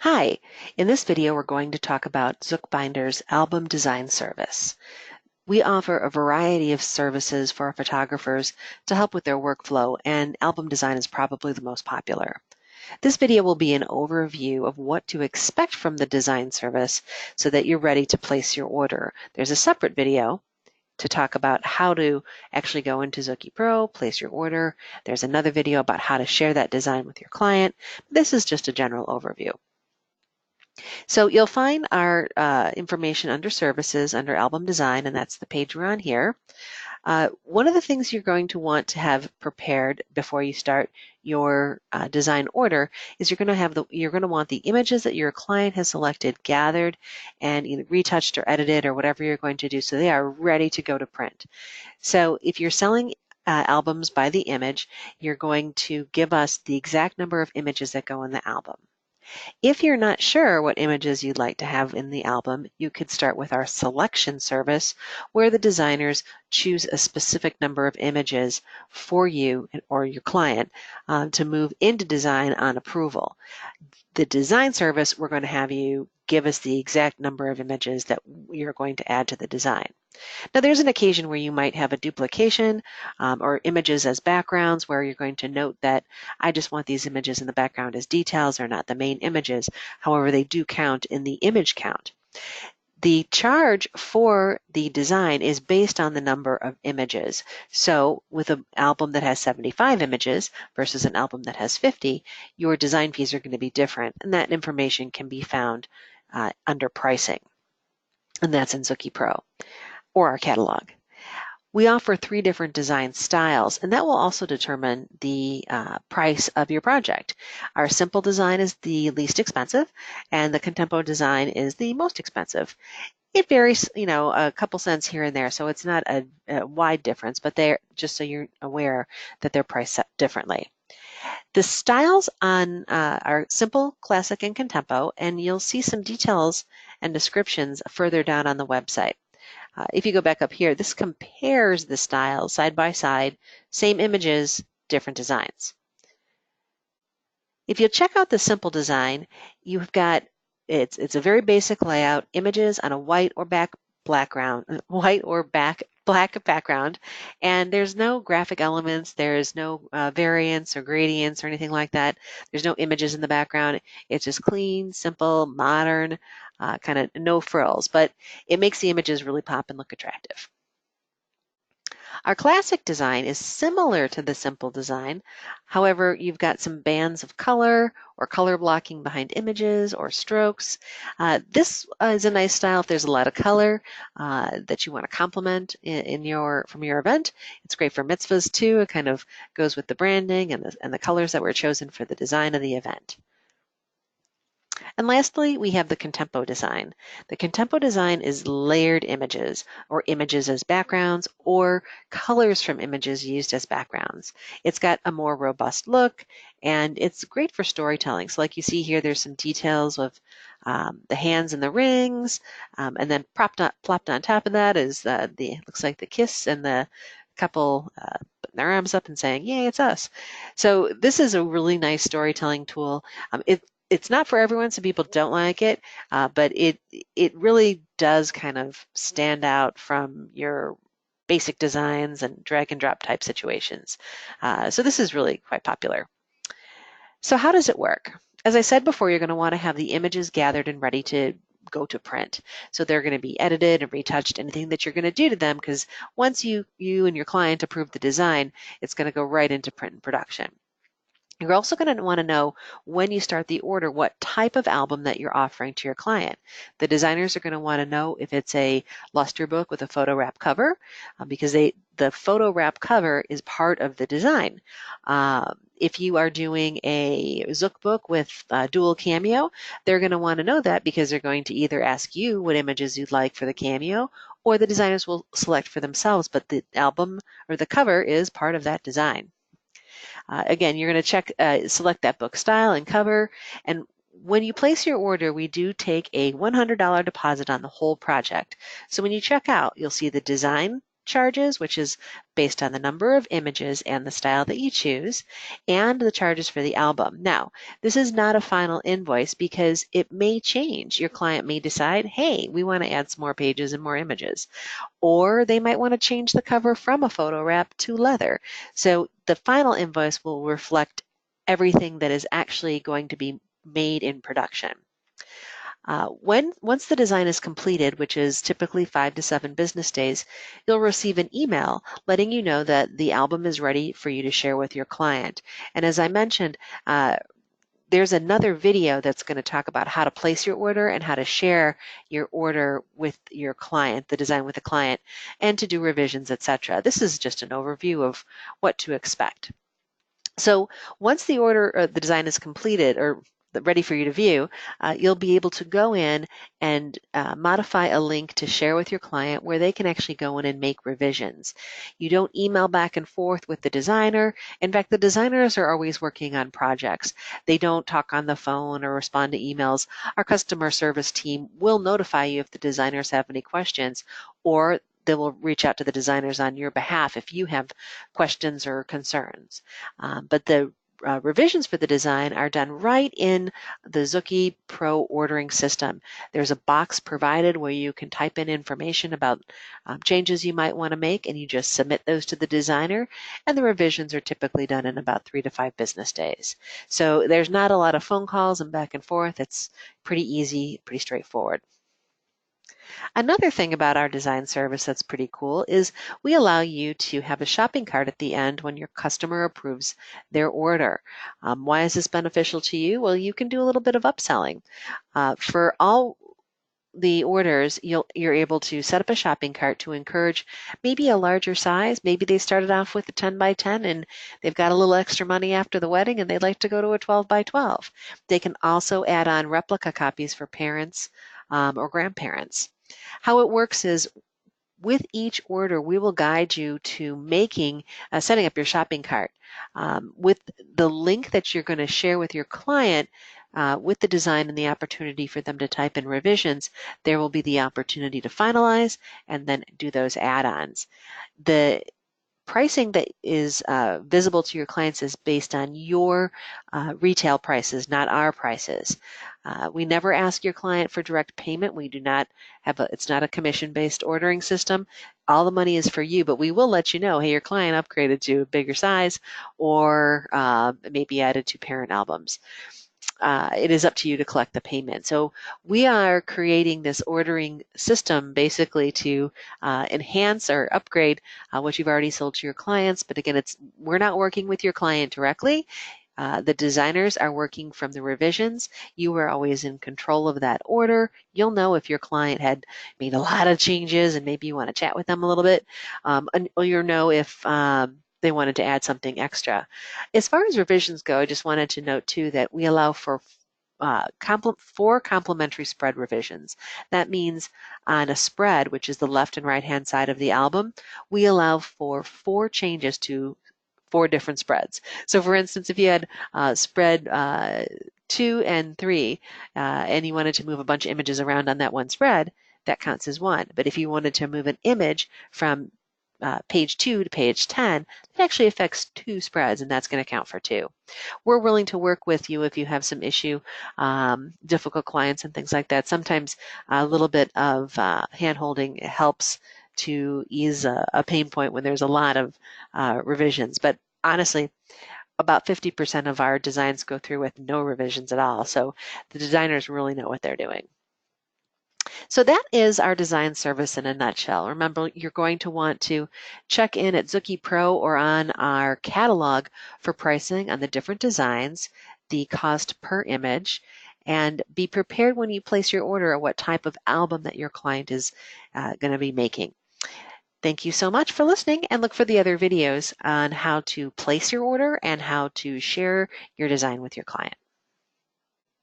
Hi, in this video we're going to talk about Zookbinder's album design service. We offer a variety of services for our photographers to help with their workflow, and album design is probably the most popular. This video will be an overview of what to expect from the design service so that you're ready to place your order. There's a separate video to talk about how to actually go into Zuki Pro, place your order. There's another video about how to share that design with your client. This is just a general overview. So you'll find our information under services, under album design, and that's the page we're on here. One of the things you're going to want to have prepared before you start your design order is you're going to want the images that your client has selected gathered and either retouched or edited or whatever you're going to do so they are ready to go to print. So if you're selling albums by the image, you're going to give us the exact number of images that go in the album. If you're not sure what images you'd like to have in the album, you could start with our selection service, where the designers choose a specific number of images for you or your client to move into design on approval. The design service, we're going to have you give us the exact number of images that you're going to add to the design. Now, there's an occasion where you might have a duplication or images as backgrounds where you're going to note that I just want these images in the background as details. They're not the main images. However, they do count in the image count. The charge for the design is based on the number of images. So with an album that has 75 images versus an album that has 50, your design fees are going to be different. And that information can be found under pricing. And that's in Zuki Pro or our catalog. We offer 3 different design styles, and that will also determine the price of your project. Our simple design is the least expensive, and the Contempo design is the most expensive. It varies, a couple cents here and there, so it's not a wide difference, but they're just so you're aware that they're priced set differently. The styles on are simple, classic, and Contempo, and you'll see some details and descriptions further down on the website. If you go back up here, this compares the styles side by side, same images, different designs. If you check out the simple design, you've got, it's a very basic layout, images on a white or black background, and there's no graphic elements, there's no variants or gradients or anything like that. There's no images in the background. It's just clean, simple, modern, kind of no frills, but it makes the images really pop and look attractive. Our classic design is similar to the simple design. However, you've got some bands of color or color blocking behind images or strokes. This is a nice style if there's a lot of color that you want to complement from your event. It's great for mitzvahs too. It kind of goes with the branding and the colors that were chosen for the design of the event. And lastly, we have the Contempo design. The Contempo design is layered images or images as backgrounds or colors from images used as backgrounds. It's got a more robust look and it's great for storytelling. So like you see here, there's some details of the hands and the rings, and then plopped on top of that is looks like the kiss and the couple putting their arms up and saying, "Yay, it's us." So this is a really nice storytelling tool. It's not for everyone. Some people don't like it, but it really does kind of stand out from your basic designs and drag and drop type situations. So this is really quite popular. So how does it work? As I said before, you're going to want to have the images gathered and ready to go to print. So they're going to be edited and retouched, anything that you're going to do to them, because once you and your client approve the design, it's going to go right into print and production. You're also going to want to know when you start the order what type of album that you're offering to your client. The designers are going to want to know if it's a luster book with a photo wrap cover, because the photo wrap cover is part of the design. If you are doing a Zook book with dual cameo, they're going to want to know that because they're going to either ask you what images you'd like for the cameo, or the designers will select for themselves, but the album or the cover is part of that design. Again, you're going to select that book style and cover, and when you place your order, we do take a $100 deposit on the whole project. So when you check out, you'll see the design charges, which is based on the number of images and the style that you choose, and the charges for the album. Now, this is not a final invoice because it may change. Your client may decide, hey, we want to add some more pages and more images, or they might want to change the cover from a photo wrap to leather. So the final invoice will reflect everything that is actually going to be made in production. Once the design is completed, which is typically 5 to 7 business days, you'll receive an email letting you know that the album is ready for you to share with your client. And as I mentioned, there's another video that's going to talk about how to place your order and how to share your order with your client, the design with the client, and to do revisions, etc. This is just an overview of what to expect. So once the order or the design is completed or ready for you to view, you'll be able to go in and modify a link to share with your client where they can actually go in and make revisions. You don't email back and forth with the designer. In fact, the designers are always working on projects. They don't talk on the phone or respond to emails. Our customer service team will notify you if the designers have any questions, or they will reach out to the designers on your behalf if you have questions or concerns. But the revisions for the design are done right in the Zuki Pro ordering system. There's a box provided where you can type in information about changes you might want to make, and you just submit those to the designer, and the revisions are typically done in about 3 to 5 business days. So there's not a lot of phone calls and back and forth. It's pretty easy, pretty straightforward. Another thing about our design service that's pretty cool is we allow you to have a shopping cart at the end when your customer approves their order. Why is this beneficial to you? Well, you can do a little bit of upselling. For all the orders, you're able to set up a shopping cart to encourage maybe a larger size. Maybe they started off with a 10 by 10 and they've got a little extra money after the wedding and they'd like to go to a 12 by 12. They can also add on replica copies for parents or grandparents. How it works is with each order, we will guide you to setting up your shopping cart. With the link that you're going to share with your client, with the design and the opportunity for them to type in revisions, there will be the opportunity to finalize and then do those add-ons. The pricing that is visible to your clients is based on your retail prices, not our prices. We never ask your client for direct payment. We do not it's not a commission-based ordering system. All the money is for you, but we will let you know, hey, your client upgraded to a bigger size or maybe added 2 parent albums. It is up to you to collect the payment. So we are creating this ordering system basically to enhance or upgrade what you've already sold to your clients. But again, we're not working with your client directly. The designers are working from the revisions. You are always in control of that order. You'll know if your client had made a lot of changes and maybe you want to chat with them a little bit. And you'll know if they wanted to add something extra. As far as revisions go, I just wanted to note too that we allow for 4 complementary spread revisions. That means on a spread, which is the left and right hand side of the album, we allow for 4 changes to 4 different spreads. So for instance, if you had spread 2 and 3 and you wanted to move a bunch of images around on that one spread, that counts as 1. But if you wanted to move an image from page 2 to page 10, that actually affects 2 spreads, and that's going to count for 2. We're willing to work with you if you have some issue, difficult clients and things like that. Sometimes a little bit of hand-holding helps to ease a pain point when there's a lot of revisions. But honestly, about 50% of our designs go through with no revisions at all. So the designers really know what they're doing. So that is our design service in a nutshell. Remember, you're going to want to check in at Zuki Pro or on our catalog for pricing on the different designs, the cost per image, and be prepared when you place your order what type of album that your client is going to be making. Thank you so much for listening, and look for the other videos on how to place your order and how to share your design with your client.